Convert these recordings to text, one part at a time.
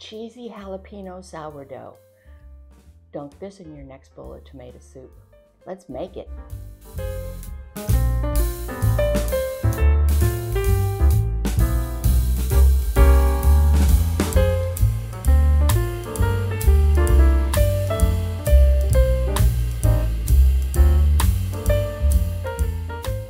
cheesy jalapeno sourdough. Dunk this in your next bowl of tomato soup. Let's make it.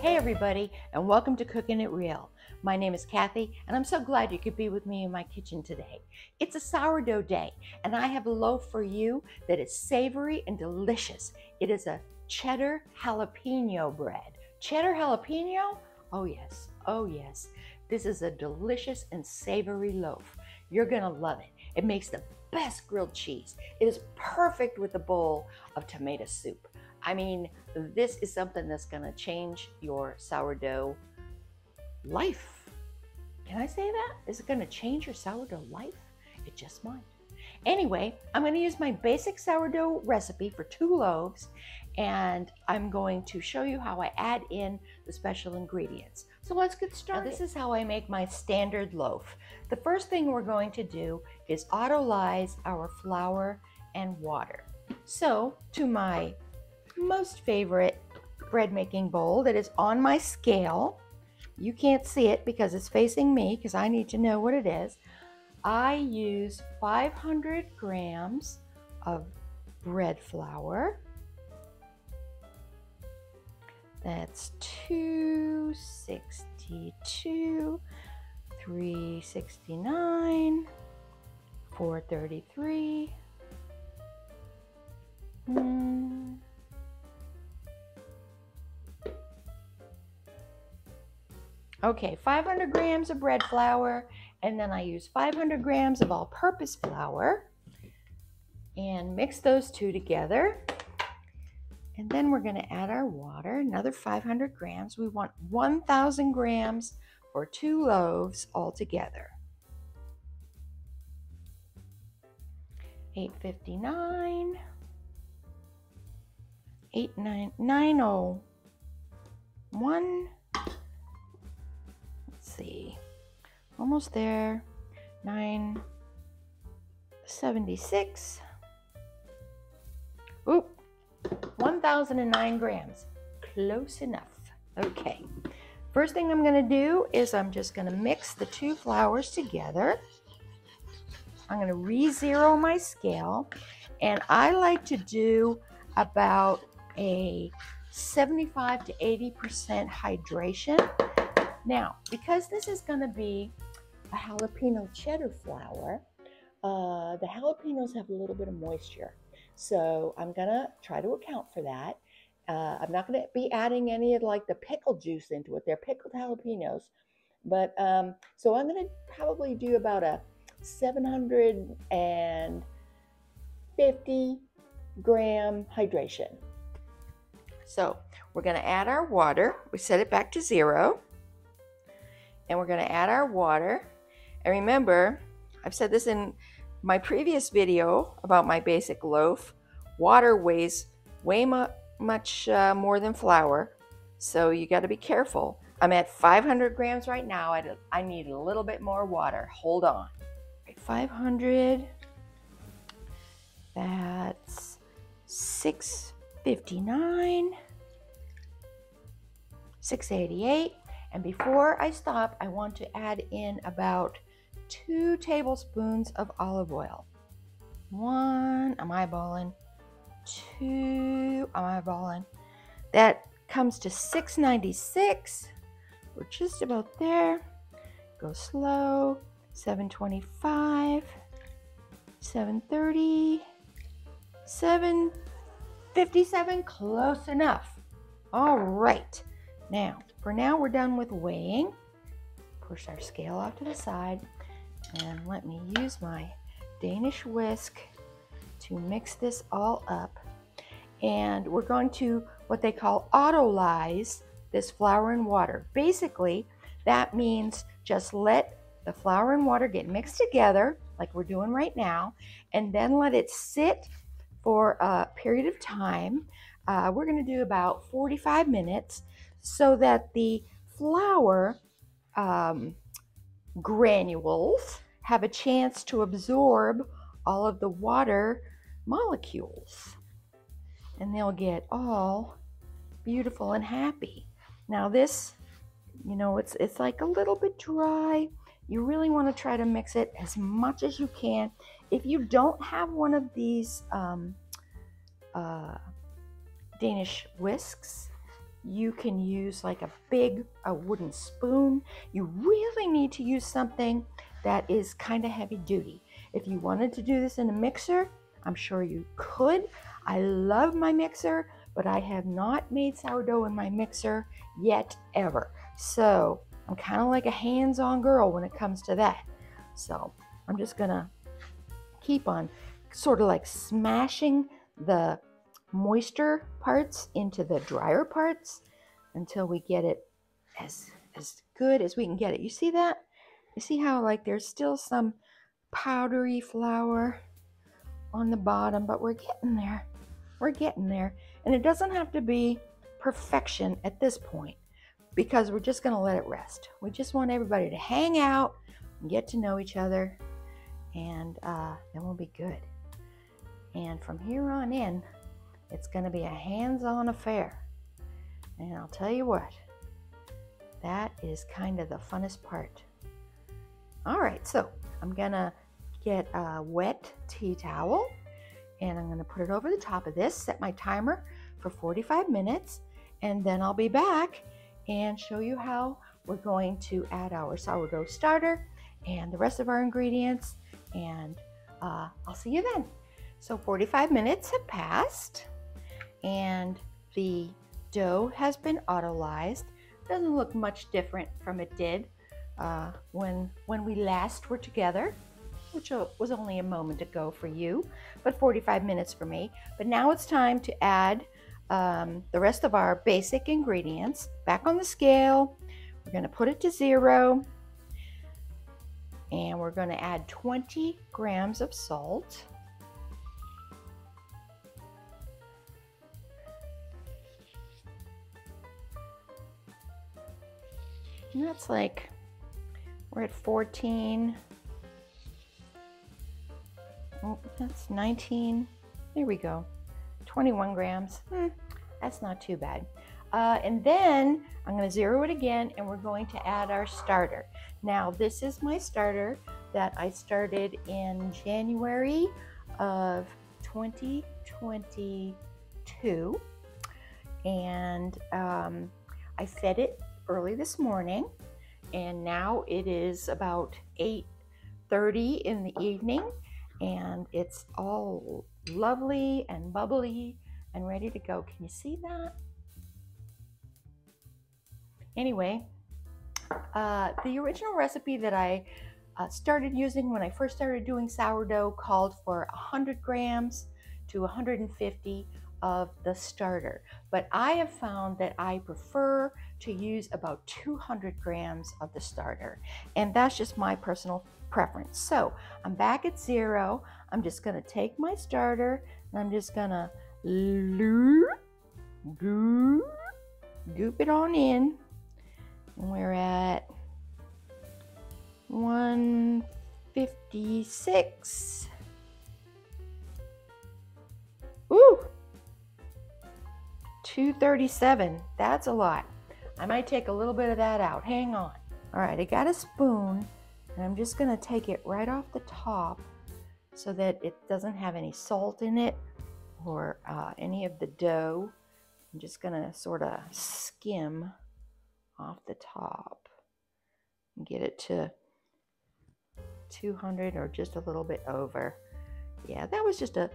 Hey everybody, and welcome to Cooking It Real. My name is Kathy, and I'm so glad you could be with me in my kitchen today. It's a sourdough day, and I have a loaf for you that is savory and delicious. It is a cheddar jalapeno bread. Cheddar jalapeno? Oh yes, oh yes. This is a delicious and savory loaf. You're gonna love it. It makes the best grilled cheese. It is perfect with a bowl of tomato soup. I mean, this is something that's gonna change your sourdough life. Can I say that? Is it gonna change your sourdough life? It just might. Anyway, I'm gonna use my basic sourdough recipe for 2 loaves, and I'm going to show you how I add in the special ingredients. So let's get started. Now, this is how I make my standard loaf. The first thing we're going to do is autolyze our flour and water. So to my most favorite bread making bowl that is on my scale, you can't see it because it's facing me because I need to know what it is. I use 500 grams of bread flour. That's 262, 369, 433. Okay, 500 grams of bread flour, and then I use 500 grams of all-purpose flour, and mix those two together. And then we're going to add our water, another 500 grams. We want 1,000 grams for 2 loaves altogether. 859, 901. See, almost there. 976. Oop, 1,009 grams. Close enough. Okay, first thing I'm going to do is I'm just going to mix the 2 flours together. I'm going to re-zero my scale, and I like to do about a 75 to 80% hydration. Now, because this is going to be a jalapeno cheddar flour, the jalapenos have a little bit of moisture. So I'm going to try to account for that. I'm not going to be adding any of like the pickle juice into it. They're pickled jalapenos. But so I'm going to probably do about a 750 gram hydration. So we're going to add our water. We set it back to 0. And we're going to add our water. And remember, I've said this in my previous video about my basic loaf. Water weighs way much more than flour, so you got to be careful. I'm at 500 grams right now. I need a little bit more water. Hold on. 500. That's 659. 688. And before I stop, I want to add in about 2 tablespoons of olive oil. 1, I'm eyeballing. 2, I'm eyeballing. That comes to 696. We're just about there. Go slow. 725. 730. 757. Close enough. All right. Now, for now, we're done with weighing. Push our scale off to the side, and let me use my Danish whisk to mix this all up. And we're going to what they call autolyze this flour and water. Basically, that means just let the flour and water get mixed together, like we're doing right now, and then let it sit for a period of time. We're going to do about 45 minutes. So that the flour granules have a chance to absorb all of the water molecules, and they'll get all beautiful and happy. Now this, you know, it's like a little bit dry. You really want to try to mix it as much as you can. If you don't have one of these Danish whisks, you can use like a wooden spoon. You really need to use something that is kind of heavy duty. If you wanted to do this in a mixer, I'm sure you could. I love my mixer, but I have not made sourdough in my mixer yet, ever. So I'm kind of like a hands-on girl when it comes to that. So I'm just gonna keep on sort of like smashing the moisture parts into the drier parts until we get it as good as we can get it. You see that? You see how like there's still some powdery flour on the bottom, but we're getting there. We're getting there. And it doesn't have to be perfection at this point, because we're just going to let it rest. We just want everybody to hang out and get to know each other, and then we'll be good. And from here on in, it's going to be a hands-on affair. And I'll tell you what, that is kind of the funnest part. All right, so I'm going to get a wet tea towel, and I'm going to put it over the top of this, set my timer for 45 minutes, and then I'll be back and show you how we're going to add our sourdough starter and the rest of our ingredients, and I'll see you then. So 45 minutes have passed, and the dough has been autolyzed. Doesn't look much different from it did when we last were together, which was only a moment ago for you, but 45 minutes for me. But now it's time to add the rest of our basic ingredients back on the scale. We're going to put it to 0, and we're going to add 20 grams of salt. And that's like, we're at 14. Oh, that's 19. There we go. 21 grams. That's not too bad. And then I'm going to 0 it again, and we're going to add our starter. Now, this is my starter that I started in January of 2022. And I fed it early this morning, and now it is about 8:30 in the evening, and it's all lovely and bubbly and ready to go. Can you see that? Anyway, the original recipe that I started using when I first started doing sourdough called for 100 grams to 150 of the starter, but I have found that I prefer to use about 200 grams of the starter, and that's just my personal preference. So I'm back at 0. I'm just going to take my starter, and I'm just going to goop it on in, and we're at 156. Ooh, 237. That's a lot. I might take a little bit of that out. Hang on. All right, I got a spoon, and I'm just going to take it right off the top so that it doesn't have any salt in it or any of the dough. I'm just going to sort of skim off the top and get it to 200 or just a little bit over. Yeah, that was just a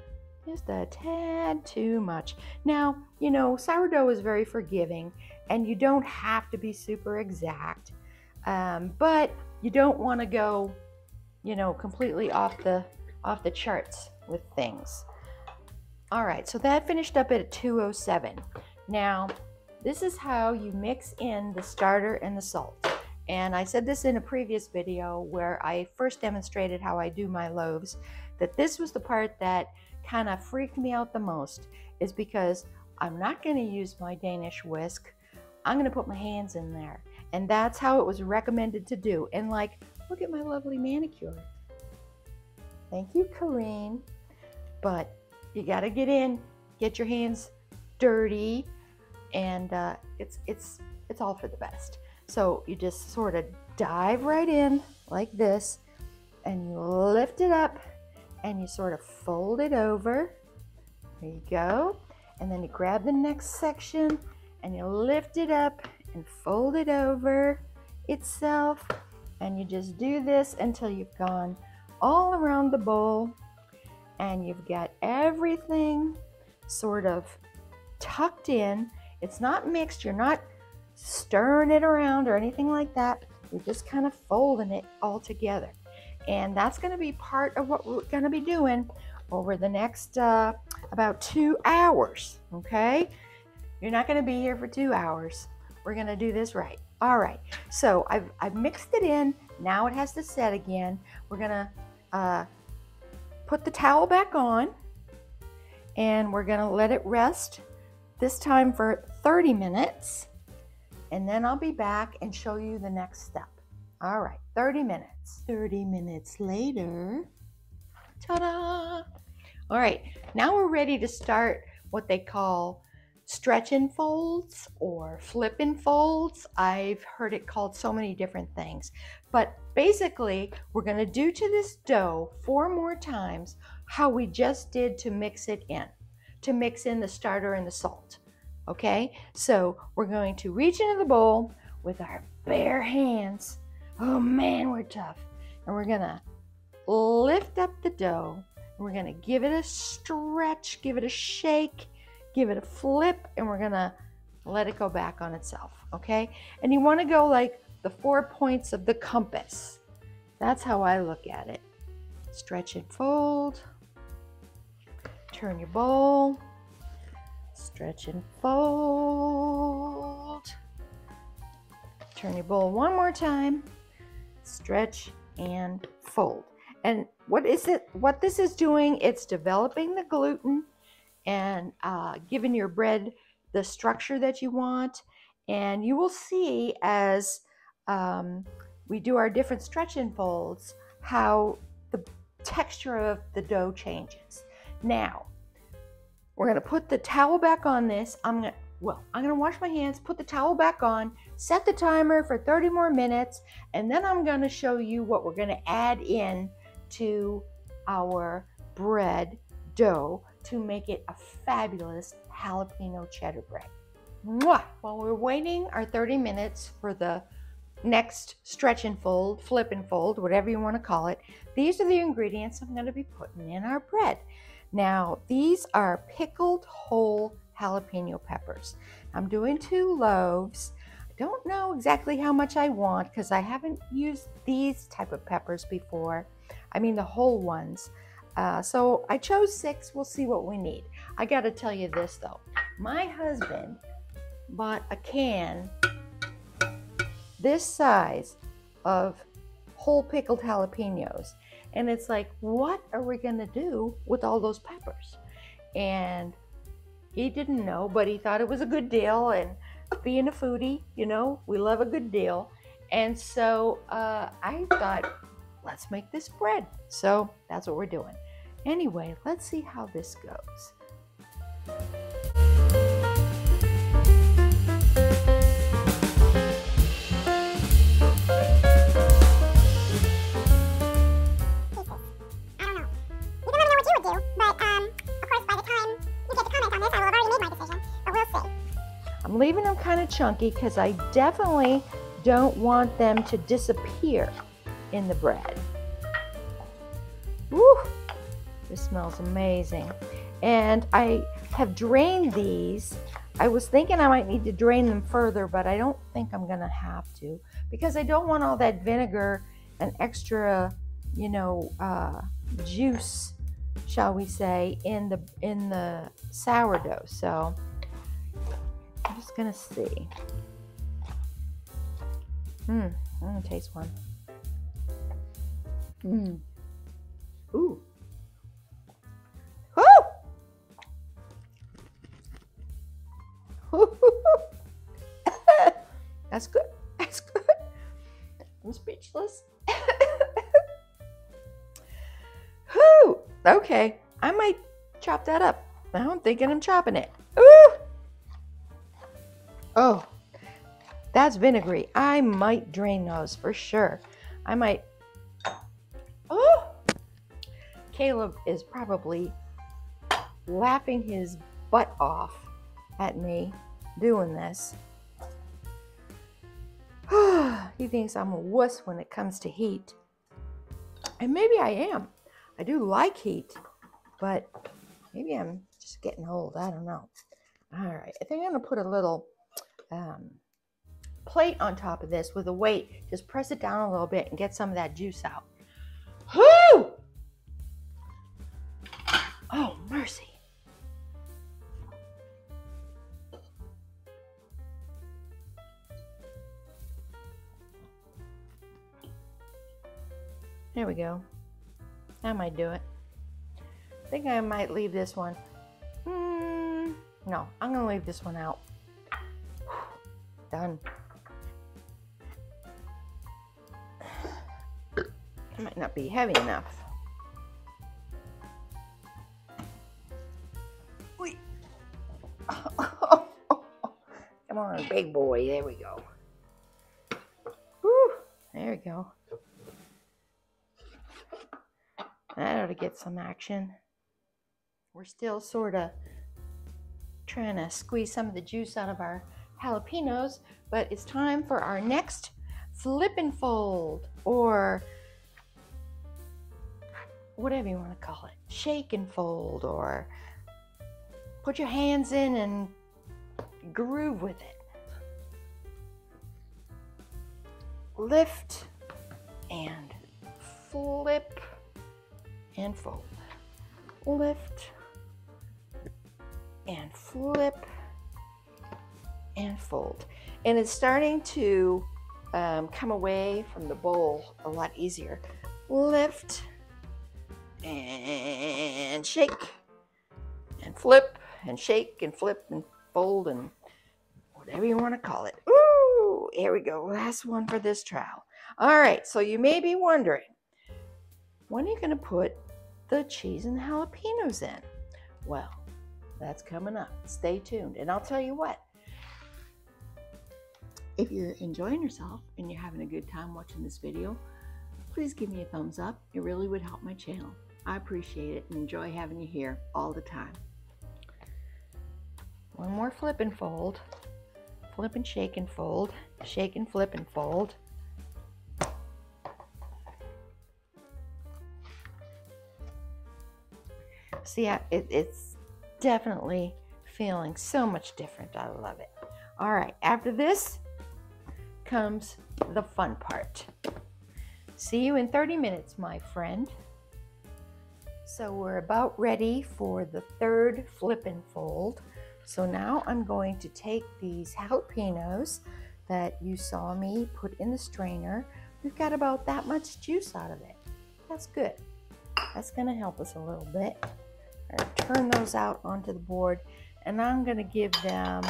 tad too much. Now, you know, sourdough is very forgiving, and you don't have to be super exact, but you don't want to go, you know, completely off the charts with things. All right, so that finished up at 207. Now, this is how you mix in the starter and the salt. And I said this in a previous video where I first demonstrated how I do my loaves, that this was the part that kind of freaked me out the most, is because I'm not going to use my Danish whisk. I'm going to put my hands in there. And that's how it was recommended to do. And like, look at my lovely manicure. Thank you, Corrine. But you got to get in, get your hands dirty, and it's all for the best. So you just sort of dive right in like this, and you lift it up, and you sort of fold it over. There you go. And then you grab the next section, and you lift it up and fold it over itself. And you just do this until you've gone all around the bowl, and you've got everything sort of tucked in. It's not mixed. You're not stirring it around or anything like that. You're just kind of folding it all together. And that's going to be part of what we're going to be doing over the next about 2 hours, okay? You're not going to be here for 2 hours. We're going to do this right. All right, so I've mixed it in. Now it has to set again. We're going to put the towel back on, and we're going to let it rest, this time for 30 minutes. And then I'll be back and show you the next step. All right, 30 minutes. 30 minutes later, ta-da! All right, now we're ready to start what they call stretch and folds or flip and folds. I've heard it called so many different things. But basically, we're gonna do to this dough 4 more times how we just did to mix it in, to mix in the starter and the salt. Okay, so we're going to reach into the bowl with our bare hands. Oh man, we're tough. And we're gonna lift up the dough. We're gonna give it a stretch, give it a shake, give it a flip, and we're gonna let it go back on itself, okay? And you wanna go like the 4 points of the compass. That's how I look at it. Stretch and fold. Turn your bowl. Stretch and fold. Turn your bowl one more time. Stretch and fold. And what this is doing, it's developing the gluten and giving your bread the structure that you want. And you will see as we do our different stretch and folds how the texture of the dough changes. Now, we're gonna put the towel back on this. I'm gonna wash my hands, put the towel back on, set the timer for 30 more minutes, and then I'm gonna show you what we're gonna add in to our bread dough to make it a fabulous jalapeno cheddar bread. Mwah! While we're waiting our 30 minutes for the next stretch and fold, flip and fold, whatever you want to call it, these are the ingredients I'm going to be putting in our bread. Now, these are pickled whole jalapeno peppers. I'm doing 2 loaves. I don't know exactly how much I want because I haven't used these type of peppers before. I mean the whole ones. So I chose 6. We'll see what we need. I got to tell you this though. My husband bought a can this size of whole pickled jalapenos. And it's like, what are we gonna do with all those peppers? And he didn't know, but he thought it was a good deal. And being a foodie, you know, we love a good deal. And so I thought, let's make this bread. So that's what we're doing. Anyway, let's see how this goes. I'm leaving them kind of chunky because I definitely don't want them to disappear in the bread. Woo! This smells amazing. And I have drained these. I was thinking I might need to drain them further, but I don't think I'm gonna have to because I don't want all that vinegar and extra, you know, juice, shall we say, in the sourdough. So I'm just gonna see. I'm gonna taste one. Ooh. Woo! That's good. That's good. I'm speechless. Okay, I might chop that up. Now I'm thinking I'm chopping it. Ooh! Oh, that's vinegary. I might drain those for sure. I might. Oh! Caleb is probably laughing his butt off at me doing this. He thinks I'm a wuss when it comes to heat. And maybe I am. I do like heat, but maybe I'm just getting old. I don't know. All right, I think I'm gonna put a little plate on top of this with a weight. Just press it down a little bit and get some of that juice out. Whoo! Oh, mercy. There we go. That might do it. I think I might leave this one. No, I'm gonna leave this one out. Done. It might not be heavy enough. Wait. Come on, big boy. There we go. Whew. There we go. That ought to get some action. We're still sort of trying to squeeze some of the juice out of our jalapenos, but it's time for our next flip and fold, or whatever you want to call it. Shake and fold, or put your hands in and groove with it. Lift and flip and fold. Lift and flip and fold. And it's starting to come away from the bowl a lot easier. Lift and shake and flip and shake and flip and fold and whatever you want to call it. Ooh, here we go. Last one for this trial. All right, so you may be wondering, when are you going to put the cheese and the jalapenos in? Well, that's coming up. Stay tuned. And I'll tell you what, if you're enjoying yourself and you're having a good time watching this video, please give me a thumbs up. It really would help my channel. I appreciate it and enjoy having you here all the time. One more flip and fold. Flip and shake and fold. Shake and flip and fold. See, it's definitely feeling so much different. I love it. All right, after this comes the fun part. See you in 30 minutes, my friend. So we're about ready for the third flip and fold. So now I'm going to take these jalapenos that you saw me put in the strainer. We've got about that much juice out of it. That's good. That's going to help us a little bit. I'm going to turn those out onto the board, and I'm going to give them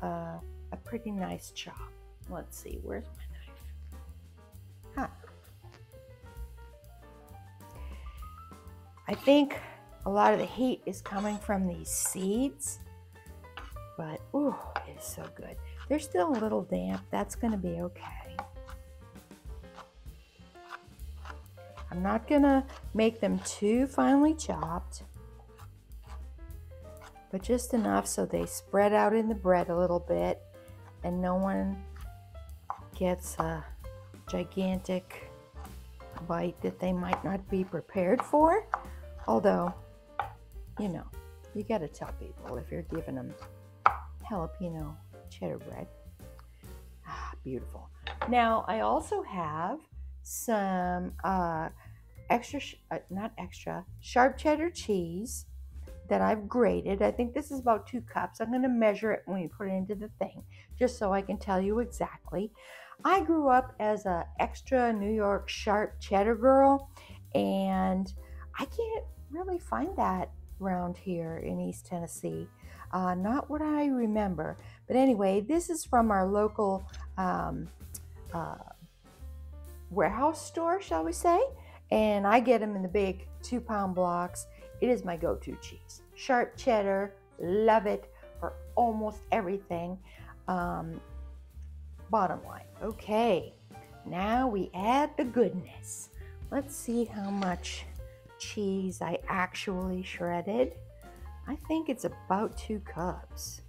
a pretty nice chop. Let's see, where's my knife? I think a lot of the heat is coming from these seeds, but ooh, it is so good. They're still a little damp. That's going to be okay. I'm not going to make them too finely chopped, but just enough so they spread out in the bread a little bit and no one gets a gigantic bite that they might not be prepared for. Although, you know, you got to tell people if you're giving them jalapeno cheddar bread. Ah, beautiful. Now, I also have some sharp cheddar cheese that I've grated. I think this is about 2 cups. I'm going to measure it when we put it into the thing, just so I can tell you exactly. I grew up as an extra New York sharp cheddar girl, and I can't really find that around here in East Tennessee. Not what I remember. But anyway, this is from our local warehouse store, shall we say. And I get them in the big 2-pound blocks. It is my go-to cheese. Sharp cheddar, love it for almost everything. Bottom line. Okay, now we add the goodness. Let's see how much cheese I actually shredded. I think it's about 2 cups,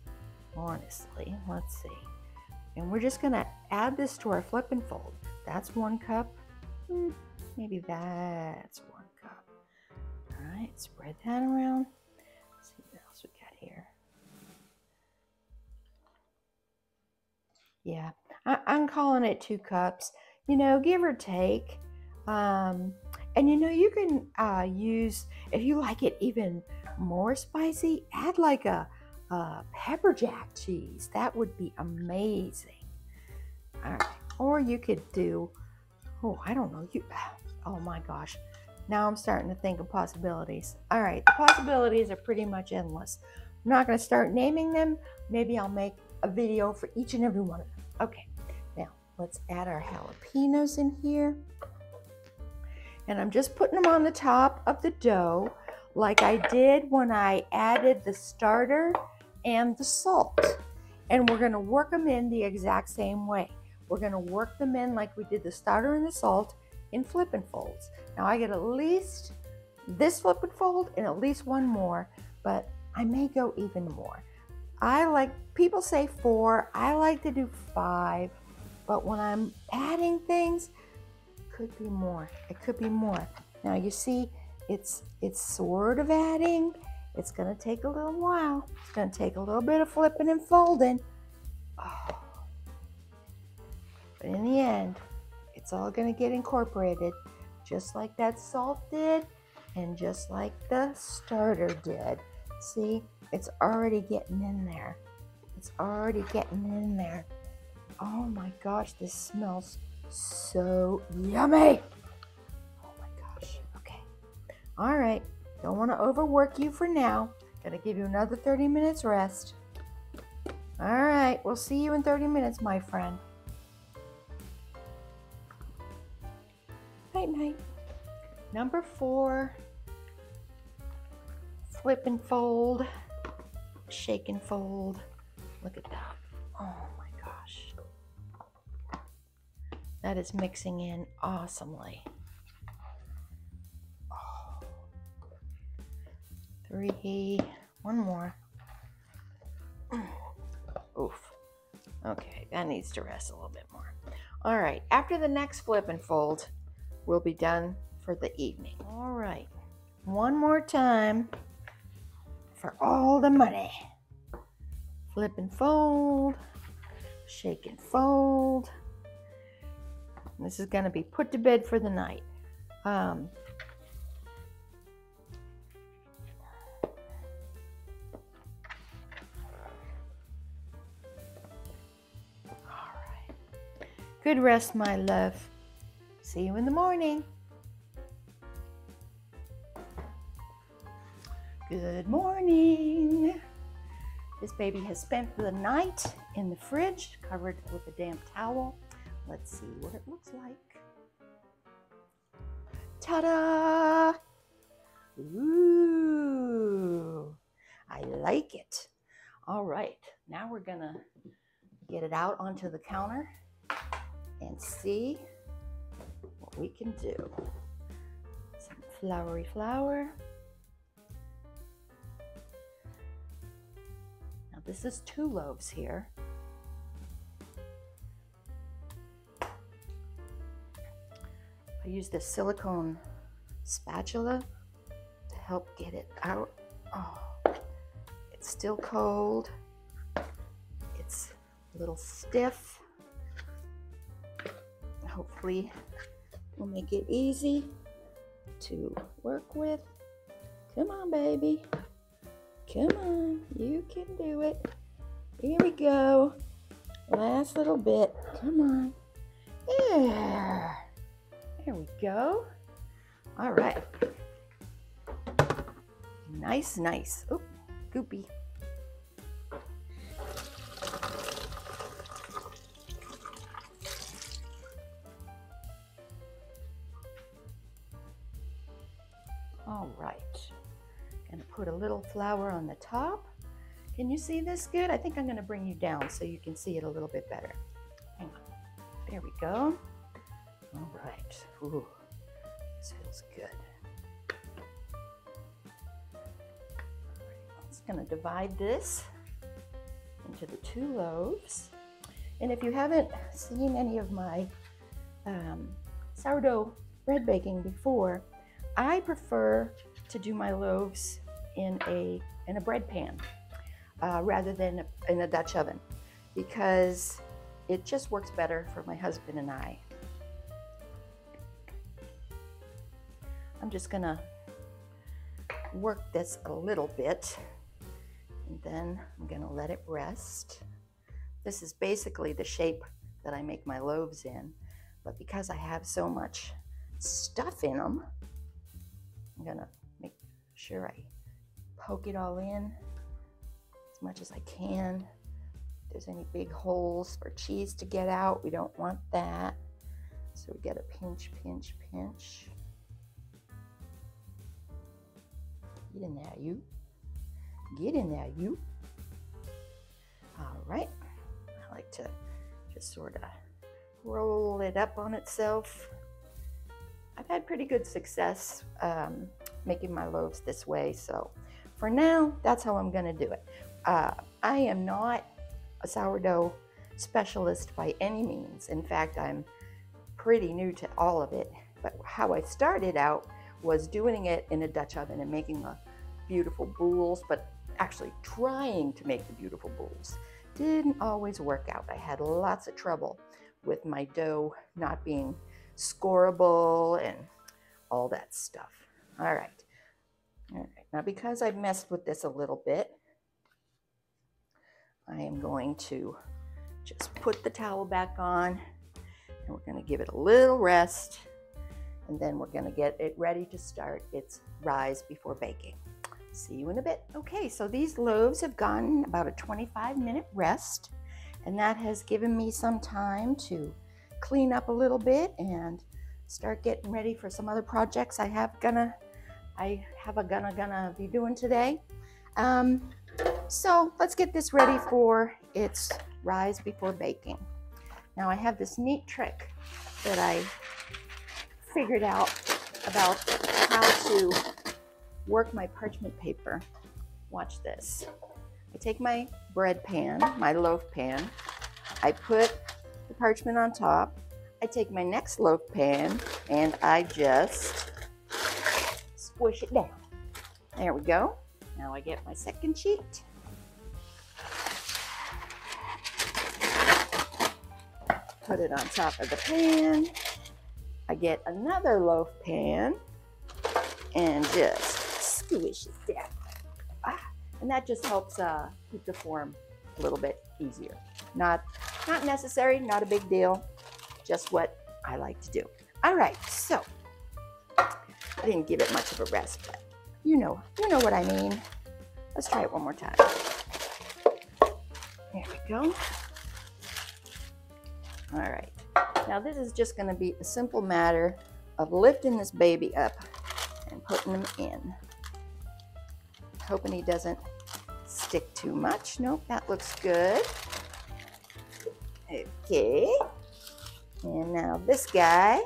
honestly. Let's see. And we're just gonna add this to our flip and fold. That's 1 cup. Maybe that's 1 cup. All right, spread that around. Let's see what else we got here. Yeah, I'm calling it 2 cups, you know, give or take. And you know, you can use, if you like it even more spicy, add like a pepper jack cheese. That would be amazing. All right, or you could do, oh, I don't know, oh my gosh. Now I'm starting to think of possibilities. All right, the possibilities are pretty much endless. I'm not gonna start naming them. Maybe I'll make a video for each and every one of them. Okay, now let's add our jalapenos in here. And I'm just putting them on the top of the dough like I did when I added the starter and the salt. And we're gonna work them in the exact same way. We're gonna work them in like we did the starter and the salt in flip and folds. Now I get at least this flip and fold and at least 1 more, but I may go even more. I like, people say 4, I like to do 5, but when I'm adding things, could be more. It could be more. Now you see, it's sort of adding. It's gonna take a little while. It's gonna take a little bit of flipping and folding. Oh. But in the end, it's all gonna get incorporated, just like that salt did, and just like the starter did. See, it's already getting in there. It's already getting in there. Oh my gosh, this smells so yummy. Oh my gosh. Okay. All right. Don't want to overwork you for now. Gonna give you another 30 minutes rest. All right. We'll see you in 30 minutes, my friend. Night, night. Number 4. Flip and fold. Shake and fold. Look at that. Oh my gosh. That is mixing in awesomely. Oh. 3, 1 more. Oof. Okay, that needs to rest a little bit more. All right, after the next flip and fold, we'll be done for the evening. All right, 1 more time for all the money. Flip and fold, shake and fold. This is going to be put to bed for the night. All right. Good rest, my love. See you in the morning. Good morning. This baby has spent the night in the fridge, covered with a damp towel. Let's see what it looks like. Ta-da! Ooh, I like it. All right, now we're gonna get it out onto the counter and see what we can do. Some floury flour. Now this is 2 loaves here. I use this silicone spatula to help get it out. Oh, it's still cold. It's a little stiff. Hopefully we'll make it easy to work with. Come on, baby. Come on, you can do it. Here we go. Last little bit. Come on. Yeah. There we go. All right. Nice, nice. Oop, goopy. Gonna put a little flour on the top. Can you see this good? I think I'm gonna bring you down so you can see it a little bit better. Hang on. There we go. All right. Ooh, this feels good. All right, I'm just gonna divide this into the 2 loaves. And if you haven't seen any of my sourdough bread baking before, I prefer to do my loaves in a bread pan rather than in a Dutch oven, because it just works better for my husband and I. I'm just gonna work this a little bit, and then I'm gonna let it rest. This is basically the shape that I make my loaves in, but because I have so much stuff in them, I'm gonna make sure I poke it all in as much as I can. If there's any big holes for cheese to get out, we don't want that. So we get a pinch, pinch, pinch. Get in there, you. Get in there, you. All right. I like to just sort of roll it up on itself. I've had pretty good success making my loaves this way, so for now, that's how I'm gonna do it. I am not a sourdough specialist by any means. In fact, I'm pretty new to all of it, but how I started out was doing it in a Dutch oven and making the beautiful boules, but actually trying to make the beautiful boules. Didn't always work out. I had lots of trouble with my dough not being scoreable and all that stuff. All right. Now, because I've messed with this a little bit, I am going to just put the towel back on, and we're going to give it a little rest, and then we're going to get it ready to start its rise before baking. See you in a bit. Okay, so these loaves have gotten about a 25-minute rest, and that has given me some time to clean up a little bit and start getting ready for some other projects I have gonna be doing today. So let's get this ready for its rise before baking. Now I have this neat trick that I figured out about how to work my parchment paper. Watch this. I take my bread pan, my loaf pan, I put the parchment on top, I take my next loaf pan, and I just squish it down. There we go. Now I get my second sheet. Put it on top of the pan. I get another loaf pan and just squish it down. And that just helps keep the form a little bit easier. Not necessary, not a big deal, just what I like to do. All right, so I didn't give it much of a rest, but you know what I mean. Let's try it one more time. There we go. All right, now this is just gonna be a simple matter of lifting this baby up and putting him in. Hoping he doesn't stick too much. Nope, that looks good. Okay, and now this guy.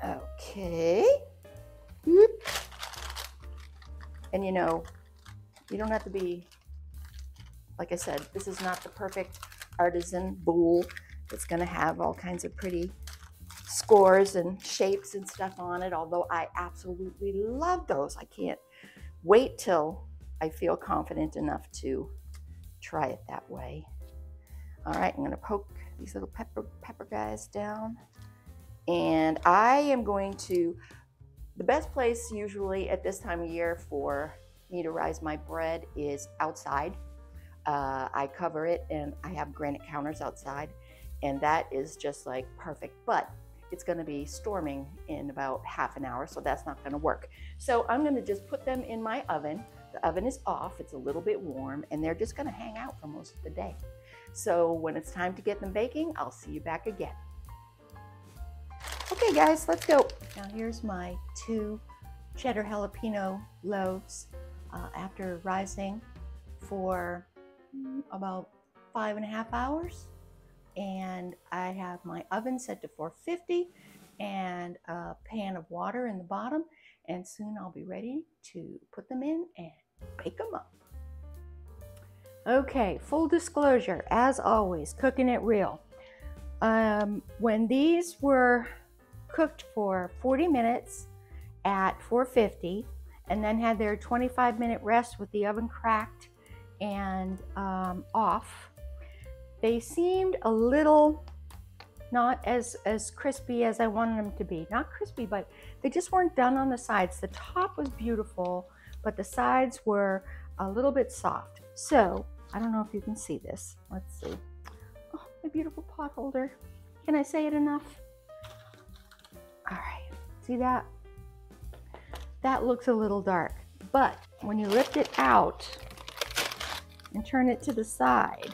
Okay. Whoop. And you know, you don't have to be, like I said, this is not the perfect artisan boule. It's gonna have all kinds of pretty scores and shapes and stuff on it, although I absolutely love those. I can't wait till I feel confident enough to try it that way. All right, I'm gonna poke these little pepper guys down. And I am going to, the best place usually at this time of year for me to rise my bread is outside. I cover it and I have granite counters outside, and that is just like perfect. But it's gonna be storming in about half an hour, so that's not gonna work. So I'm gonna just put them in my oven. The oven is off, it's a little bit warm, and they're just gonna hang out for most of the day. So when it's time to get them baking, I'll see you back again. Okay guys, let's go. Now here's my 2 cheddar jalapeno loaves after rising for about 5.5 hours. And I have my oven set to 450 and a pan of water in the bottom, and soon I'll be ready to put them in and bake them up. Okay, full disclosure, as always, cooking it real. When these were cooked for 40 minutes at 450 and then had their 25-minute rest with the oven cracked and off, they seemed a little not as crispy as I wanted them to be. Not crispy, but they just weren't done on the sides. The top was beautiful, but the sides were a little bit soft. So I don't know if you can see this. Let's see. Oh, my beautiful pot holder. Can I say it enough? All right, see that? That looks a little dark, but when you lift it out and turn it to the side,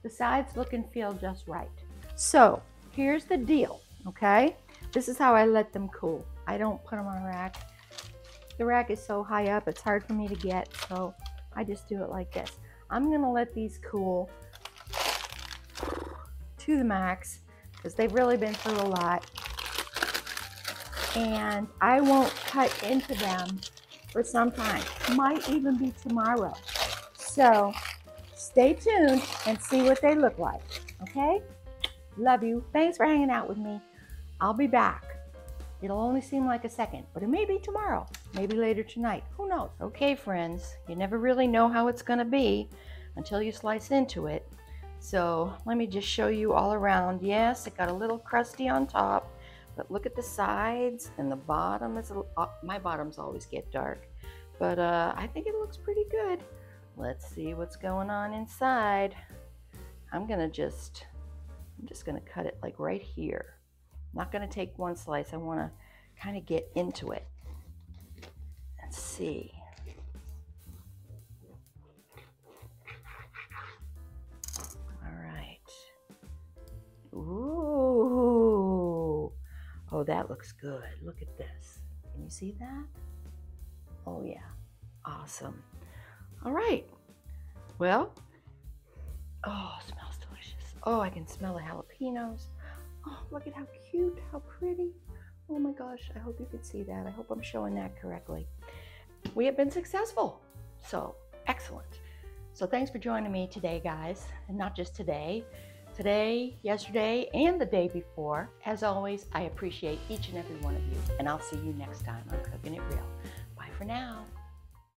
the sides look and feel just right. So here's the deal, okay? This is how I let them cool. I don't put them on a rack. The rack is so high up, it's hard for me to get, so I just do it like this. I'm gonna let these cool to the max because they've really been through a lot. And I won't cut into them for some time. Might even be tomorrow. So stay tuned and see what they look like, okay? Love you. Thanks for hanging out with me. I'll be back. It'll only seem like a second, but it may be tomorrow, maybe later tonight. Who knows? Okay, friends, you never really know how it's gonna be until you slice into it. So let me just show you all around. Yes, it got a little crusty on top, but look at the sides and the bottom. My bottoms always get dark, but I think it looks pretty good. Let's see what's going on inside. I'm just gonna cut it like right here. I'm not gonna take one slice. I wanna kind of get into it. Let's see. All right. Ooh. Oh, that looks good. Look at this. Can you see that? Oh yeah, awesome. All right, well, oh, it smells delicious. Oh, I can smell the jalapenos. Oh, look at how cute, how pretty. Oh my gosh, I hope you can see that. I hope I'm showing that correctly. We have been successful, so excellent. So thanks for joining me today, guys, and not just today. Today, yesterday, and the day before. As always, I appreciate each and every one of you, and I'll see you next time on Cooking It Real. Bye for now.